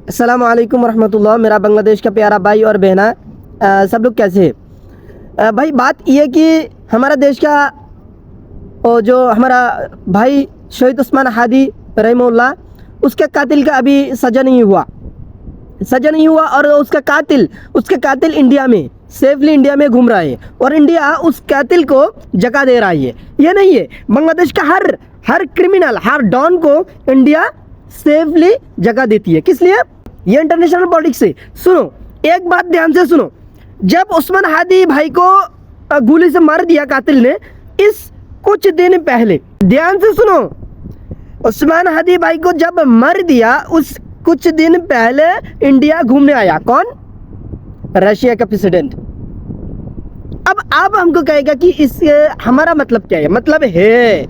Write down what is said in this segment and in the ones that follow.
अस्सलाम वालेकुम रहमतुल्लाह। मेरा बांग्लादेश का प्यारा भाई और बहना, सब लोग कैसे हैं? भाई बात यह कि हमारा देश का जो हमारा भाई शहीद उस्मान हादी रहमहुल्लाह, उसके कातिल का अभी सज़ा नहीं हुआ और उसका कातिल इंडिया में सेफली इंडिया में घूम रहा है और इंडिया उस कातिल को जगह दे रहा है। ये नहीं है, बांग्लादेश का हर क्रिमिनल, हर डॉन को इंडिया सेफली जगह देती है। किस लिए? ये इंटरनेशनल पॉलिटिक्स है। सुनो, एक बात ध्यान से सुनो। जब उस्मान हादी भाई को गोली से मार दिया कातिल ने, इस कुछ दिन पहले, ध्यान से सुनो, उस्मान हादी भाई को जब मार दिया उस कुछ दिन पहले इंडिया घूमने आया कौन? रशिया का प्रेसिडेंट। अब आप हमको कहेगा कि इससे हमारा मतलब क्या है? मतलब है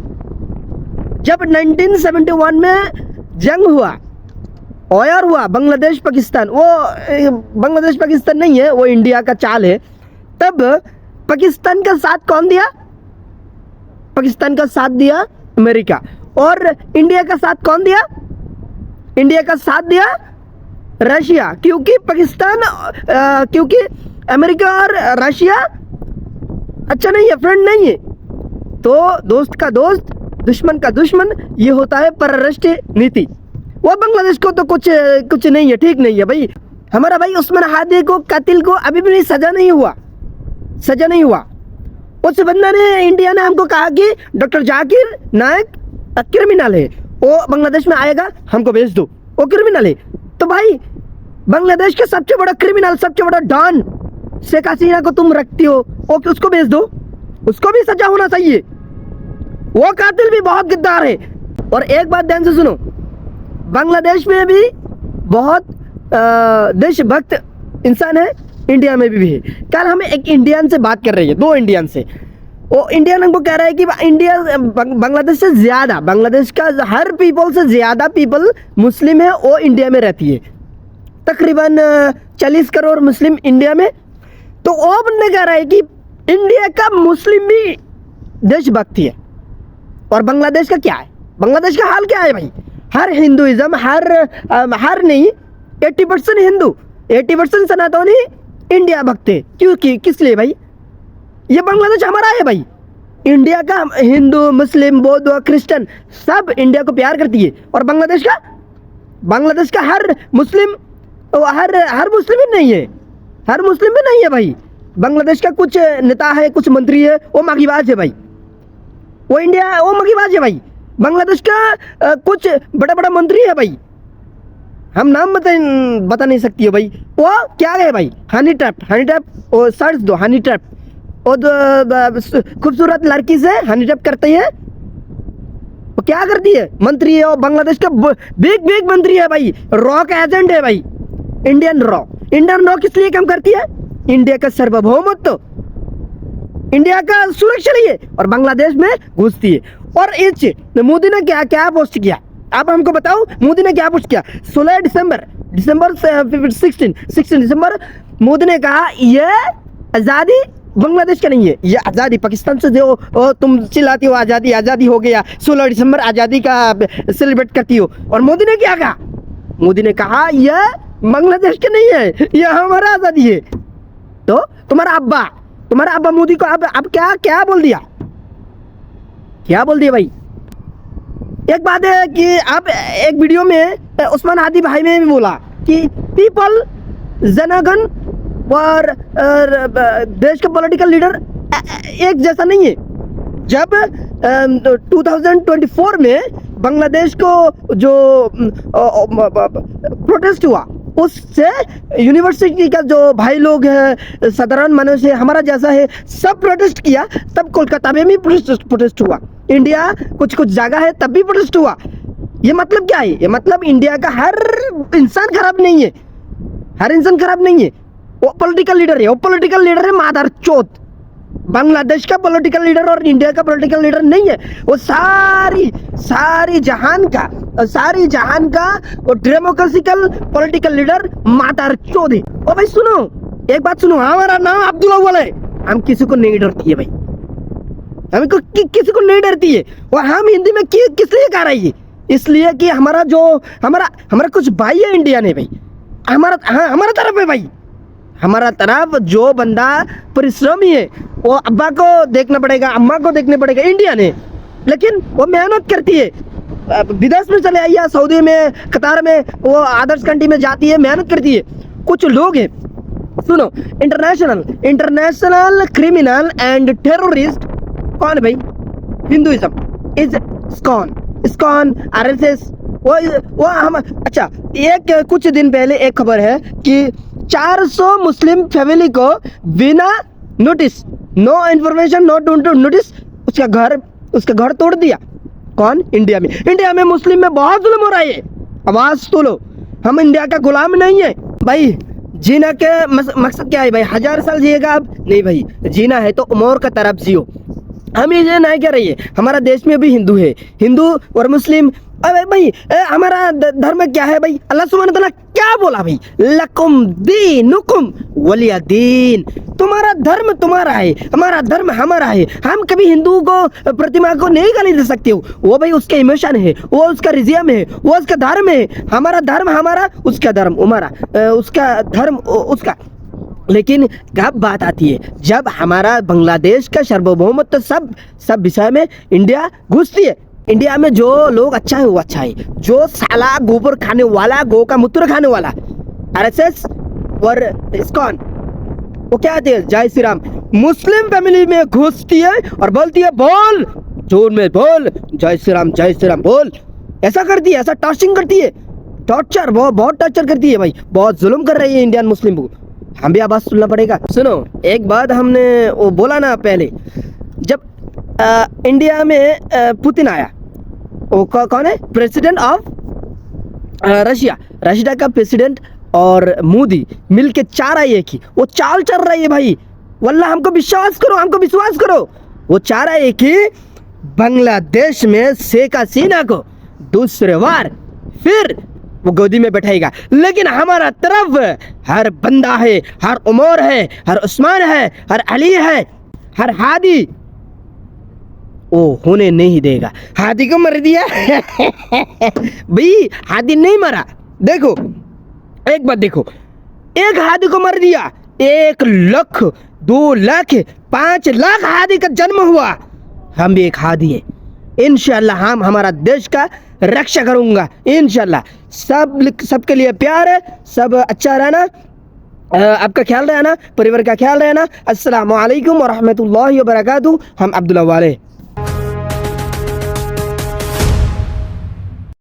जब 1971 में जंग हुआ, ऑयर हुआ बांग्लादेश पाकिस्तान, वो बांग्लादेश पाकिस्तान नहीं है, वो इंडिया का चाल है। तब पाकिस्तान का साथ कौन दिया? पाकिस्तान का साथ दिया अमेरिका। और इंडिया का साथ कौन दिया? इंडिया का साथ दिया रशिया। क्योंकि क्योंकि अमेरिका और रशिया अच्छा नहीं है, फ्रेंड नहीं है। तो दोस्त का दोस्त, दुश्मन का दुश्मन, ये होता है परराष्ट्रीय नीति। वो बांग्लादेश को तो कुछ नहीं है, ठीक नहीं है भाई। हमारा भाई उस्मान हादी को, कातिल को अभी भी सजा नहीं हुआ। उस बंदा ने, इंडिया ने हमको कहा कि डॉक्टर जाकिर नायक क्रिमिनल है, वो बांग्लादेश में आएगा, हमको भेज दो, वो क्रिमिनल है। तो भाई बांग्लादेश के सबसे बड़ा क्रिमिनल, सबसे बड़ा डॉन शेख हसीना को तुम रखती हो, ओके उसको भेज दो, उसको भी सजा होना चाहिए। वो कातिल भी बहुत गद्दार है। और एक बात ध्यान से सुनो, बांग्लादेश में भी बहुत देशभक्त इंसान है, इंडिया में भी है। कल हमें एक इंडियन से बात कर रही है, 2 इंडियन से। वो इंडियन हमको कह रहा है कि इंडिया बांग्लादेश से ज़्यादा, बांग्लादेश का हर पीपल से ज़्यादा पीपल मुस्लिम है, वो इंडिया में रहती है। तकरीबन 40 करोड़ मुस्लिम इंडिया में। तो वो बंदे कह रहा है कि इंडिया का मुस्लिम भी देशभक्ति है और बांग्लादेश का क्या है? बांग्लादेश का हाल क्या है भाई? हर हिंदुइज्म, हर नहीं, 80% हिंदू, 80% सनातनी इंडिया भक्त है। क्योंकि किस लिए भाई? ये बांग्लादेश हमारा है भाई। इंडिया का हिंदू, मुस्लिम, बौद्ध, क्रिश्चियन सब इंडिया को प्यार करती है। और बांग्लादेश का हर मुस्लिम, हर मुस्लिम ही नहीं है, हर मुस्लिम भी नहीं है भाई। बांग्लादेश का कुछ नेता है, कुछ मंत्री है, वो मागीबाज है भाई। वो मागीबाज है भाई। बांग्लादेश का कुछ बड़ा मंत्री है भाई, हम नाम बता नहीं सकती है भाई। वो क्या है भाई? हनी ट्रैप, वो सर्च दो, हनी ट्रैप। और खूबसूरत लड़की से हनी ट्रैप करते हैं। वो क्या करती है? मंत्री है, और बांग्लादेश का बिग मंत्री है भाई। रॉ का एजेंट है भाई। इंडियन रॉ किस लिए काम करती है? इंडिया का सार्वभौमत्व, इंडिया का सुरक्षा लिए, और बांग्लादेश में घुसती है। और इस मोदी ने क्या पोस्ट किया? आप हमको बताओ, मोदी ने क्या पोस्ट किया? 16 दिसंबर मोदी ने कहा ये आज़ादी बांग्लादेश का नहीं है, ये आज़ादी पाकिस्तान से जो तुम चिल्लाती हो आज़ादी हो गया, 16 दिसंबर आज़ादी का सेलिब्रेट करती हो। और मोदी ने क्या कहा? मोदी ने कहा ये बांग्लादेश का नहीं है, ये हमारा आज़ादी है। तो तुम्हारा अब्बा मोदी को अब क्या बोल दिया? क्या बोल दिया भाई? एक बात है कि आप एक वीडियो में उस्मान हादी भाई ने भी बोला कि पीपल, जनगण और देश का पॉलिटिकल लीडर एक जैसा नहीं है। जब 2024 में बांग्लादेश को जो प्रोटेस्ट हुआ, उससे यूनिवर्सिटी का जो भाई लोग हैं, साधारण मनुष्य हमारा जैसा है, सब प्रोटेस्ट किया। तब कोलकाता में भी प्रोटेस्ट हुआ। इंडिया कुछ जगह है तब भी प्रोटेस्ट हुआ। ये मतलब क्या है? ये मतलब इंडिया का हर इंसान खराब नहीं है, वो पॉलिटिकल लीडर है मादर चौथ। बांग्लादेश का पॉलिटिकल लीडर और इंडिया का पॉलिटिकल लीडर नहीं है, वो सारी जहान का वो डेमोक्रेटिकल पॉलिटिकल लीडर मादर चौथ है। ओ भाई सुनो, एक बात सुनो, हमारा नाम अब्दुल्ला अव्वल है। हम किसी को नहीं डरती है भाई, हमें किसी को नहीं डरती है। और हम हिंदी में किस लिए कह रही है? इसलिए कि हमारा कुछ भाई है इंडिया ने भाई, हमारा, हाँ हमारा तरफ है भाई, हमारा तरफ जो बंदा परिश्रमी है वो अब्बा को देखना पड़ेगा, अम्मा को देखना पड़ेगा, इंडियन है लेकिन वो मेहनत करती है, विदेश में चले आइए, सऊदी में, कतार में, वो अदर्स कंट्री में जाती है, मेहनत करती है। कुछ लोग हैं, सुनो, इंटरनेशनल क्रिमिनल एंड टेररिस्ट कौन है भाई? हिंदुइज्म इज इस्कॉन आरएसएस, वो हम, अच्छा एक कुछ दिन पहले एक खबर है कि 400 मुस्लिम फैमिली को बिना notice, no information, not notice, उसका घर तोड़ दिया। कौन? इंडिया में मुस्लिम में बहुत जुल्म हो रहा है, आवाज तो लो, हम इंडिया का गुलाम नहीं है भाई। जीना के मकसद क्या है भाई? 1000 साल जिएगा आप? नहीं भाई, जीना है तो उमर का तरफ जियो। हम ये नहीं कह रही है, हमारा देश में भी हिंदू है, हिंदू और मुस्लिम। अरे भाई हमारा धर्म क्या है भाई? अल्लाह सुब्हानहू तआला क्या बोला भाई? लकुम दीनुकुम वलिया दीन, तुम्हारा धर्म तुम्हारा है, हमारा धर्म हमारा है। हम कभी हिंदू को, प्रतिमा को नहीं गाली दे सकते हो, वो भाई उसका इमोशन है, वो उसका रिजियम है, वो उसका धर्म है। हमारा धर्म हमारा, उसका धर्म हमारा, उसका धर्म उसका। लेकिन कब बात आती है जब हमारा बांग्लादेश का सार्वभौमत्व तो सब विषय में इंडिया घुसती है। इंडिया में जो लोग अच्छा है वो अच्छा है, जो साला गोबर खाने वाला, गौ का मूत्र खाने वाला, आरएसएस और इस्कॉन, वो क्या कहते हैं? जय श्री राम, मुस्लिम फैमिली में घुसती है और बोलती है बोल, जोर में बोल, जय श्री राम बोल, ऐसा करती है, ऐसा टॉर्चरिंग करती है, टॉर्चर, बहुत टॉर्चर करती है भाई, बहुत जुल्म कर रही है इंडियन मुस्लिम को। हम भी आवाज सुनना पड़ेगा। सुनो, एक बात हमने वो बोला ना पहले, जब इंडिया में पुतिन आया, वो कौन है? प्रेसिडेंट ऑफ रशिया का प्रेसिडेंट और मोदी मिलके चाह रही है कि वो चाल चल रही है भाई, वल्लाह हमको विश्वास करो, वो चाह रहा है कि बांग्लादेश में शेख हसीना को दूसरे बार फिर वो गोदी में बैठाएगा। लेकिन हमारा तरफ हर बंदा है, हर उमर है, हर उस्मान है, हर अली है, हर हादी, वो होने नहीं देगा। हादी को मर दिया भाई, हादी नहीं मरा। देखो एक बात देखो, एक हादी को मर दिया, 1 लाख 2 लाख 5 लाख हादी का जन्म हुआ। हम भी एक हादी है, इंशाल्लाह हम हमारा देश का रक्षा करूंगा इंशाल्लाह। सबके लिए प्यार है, सब अच्छा रहना, आपका ख्याल रहना, परिवार का ख्याल रहना। अस्सलामु अलैकुम व रहमतुल्लाहि व बरकातुहू। हम अब्दुल्ला वाले।